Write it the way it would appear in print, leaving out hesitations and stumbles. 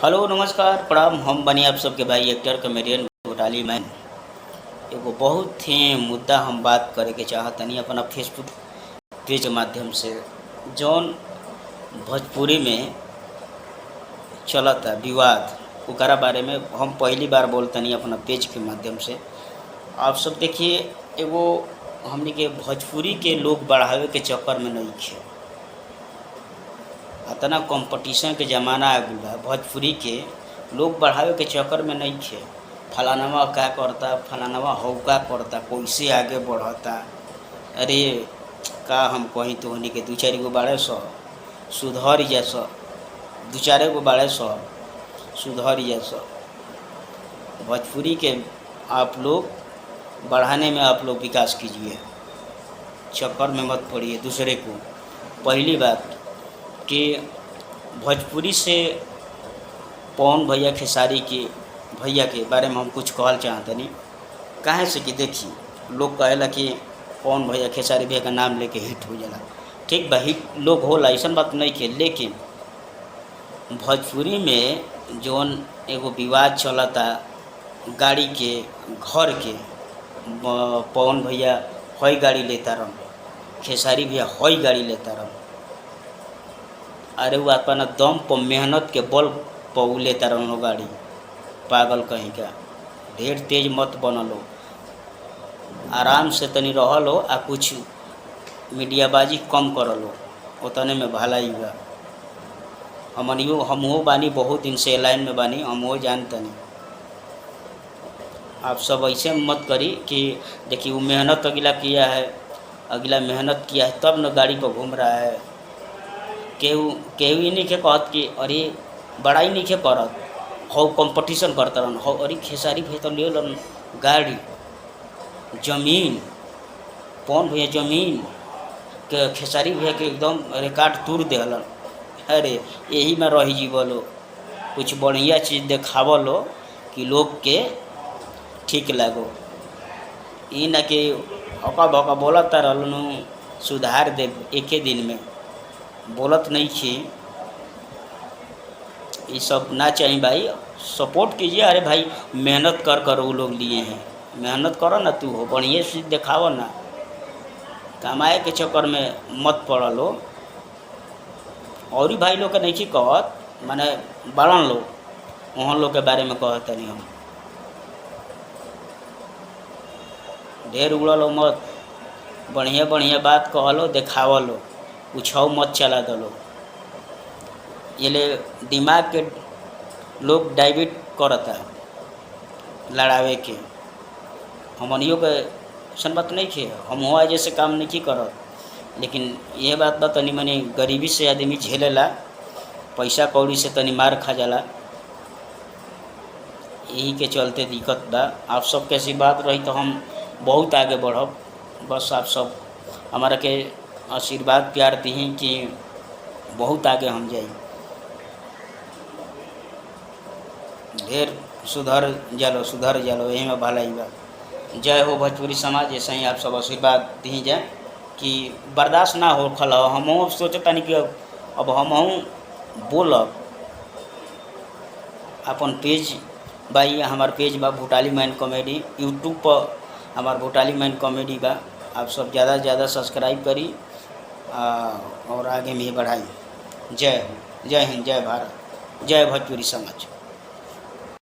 Hello नमस्कार प्रणाम। हम बनी आप सबके भाई एक्टर कॉमेडियन घोटाली मैन। एगो बहुत ही मुद्दा हम बात करे के चाहतनी अपना फेसबुक पेज के माध्यम से। जौन भोजपुरी में चलता विवाद ओकरा बारे में हम पहली बार बोलतनी अपना पेज के माध्यम से। आप सब देखिए, एगो हमने के भोजपुरी के लोग बढ़ावे के चक्कर में नहीं खे। इतना कंपटीशन के ज़माना आ गई बा, भोजपुरी के लोग बढ़ावे के चक्कर में नहीं खे। फलानवा क्या करता, फलानवा हो क्या करता, कैसे आगे बढ़ता। अरे का हम कहीं तो हनी के दू चार गो बाड़े सौ सुधर जा सौ, दू चार गो बाड़े सौ सुधर जा सौ। भोजपुरी के आप लोग बढ़ाने में आप लोग विकास कीजिए, चक्कर में मत पड़िए दूसरे को। पहली बात कि भोजपुरी से पवन भैया खेसारी के भैया के बारे में हम कुछ कहल चाहतनी। काहे से कि देखी, लोग कहेला कि पवन भैया खेसारी भैया का नाम लेके हिट हो जाला। ठीक बा, हिट लोग होला, ऐसा बात नहीं के। लेकिन भोजपुरी में जौन एगो विवाद चलता गाड़ी के घर के, पवन भैया हई गाड़ी लेता रह, खेसारी भैया हई गाड़ी लेता रह। अरे वो अपना दम पर मेहनत के बल पर लेता रहो गाड़ी। पागल कहीं का, ढेर तेज मत बनलो, आराम से तनी रहलो आ कुछ मीडियाबाजी कम करलो, उतने में भलाई बा। हमहू बानी, बहुत दिन से लाइन में बानी, हमहू जानतनी। आप सब ऐसे मत करी कि देखिए वो मेहनत अगला किया है, अगला मेहनत किया है तब न गाड़ी पर घूम रहा है। केहू ही नहीं के कहत कि अरे बड़ाई नहीं के करत, हो कंपटीशन करता रहन हो। अरे खेसारी भैया तो ले लन गाड़ी, जमीन, पवन भैया जमीन के खेसारी भैया के एकदम रिकॉर्ड तोड़ देहलन। अरे यही में रही जीवलो, कुछ बढ़िया चीज़ देखावलो कि लोग के ठीक लगो। ई न कि अका बका बोलता रहलन सुधार दे एके दिन में, बोलत नहीं थी। ये सब ना चाहिए भाई, सपोर्ट कीजिए। अरे भाई मेहनत कर वो लोग लिए हैं, मेहनत करो ना, तू हो बढ़िया चीज़ दिखाओ ना, कमाए के चक्कर में मत पड़ लो। और ही भाई लोग के नहीं कहत, माने बड़न लोग वहाँ लोग के बारे में कहते नहीं। हम ढेर उड़लो मत, बढ़िया बढ़िया बात कहलो देखावलो, उछाऊ मत चला दलो। ये ले दिमाग के लोग डाइवर्ट करता लड़ावे के। हमनियों के सन बात नहीं खे, हम हुआ जैसे काम नहीं करत। लेकिन यह बात बा तनी मनी गरीबी से आदमी झेलेला, पैसा कौड़ी से तनी मार खा जाला, यही के चलते दिक्कत बा। आप सब कैसी बात रही तो हम बहुत आगे बढ़ब। बस आप सब हमारा के आशीर्वाद प्यार दी कि बहुत आगे हम जाई, ढेर सुधर जालो, यही में भलाई बा। जय हो भोजपुरी समाज। ऐसे ही आप सब आशीर्वाद दी जाए कि बर्दाश्त ना हो खल। हम सोचता नहीं कि अब हम बोलब। अपन पेज भाई, हमार पेज बा घोटाली मैन कॉमेडी, यूट्यूब पर हमार घोटाली मैन कॉमेडी बा। आप सब ज़्यादा से ज़्यादा सब्सक्राइब करी और आगे में बढ़ाई। जय हिंद, जय भारत, जय भोजपुरी समाज।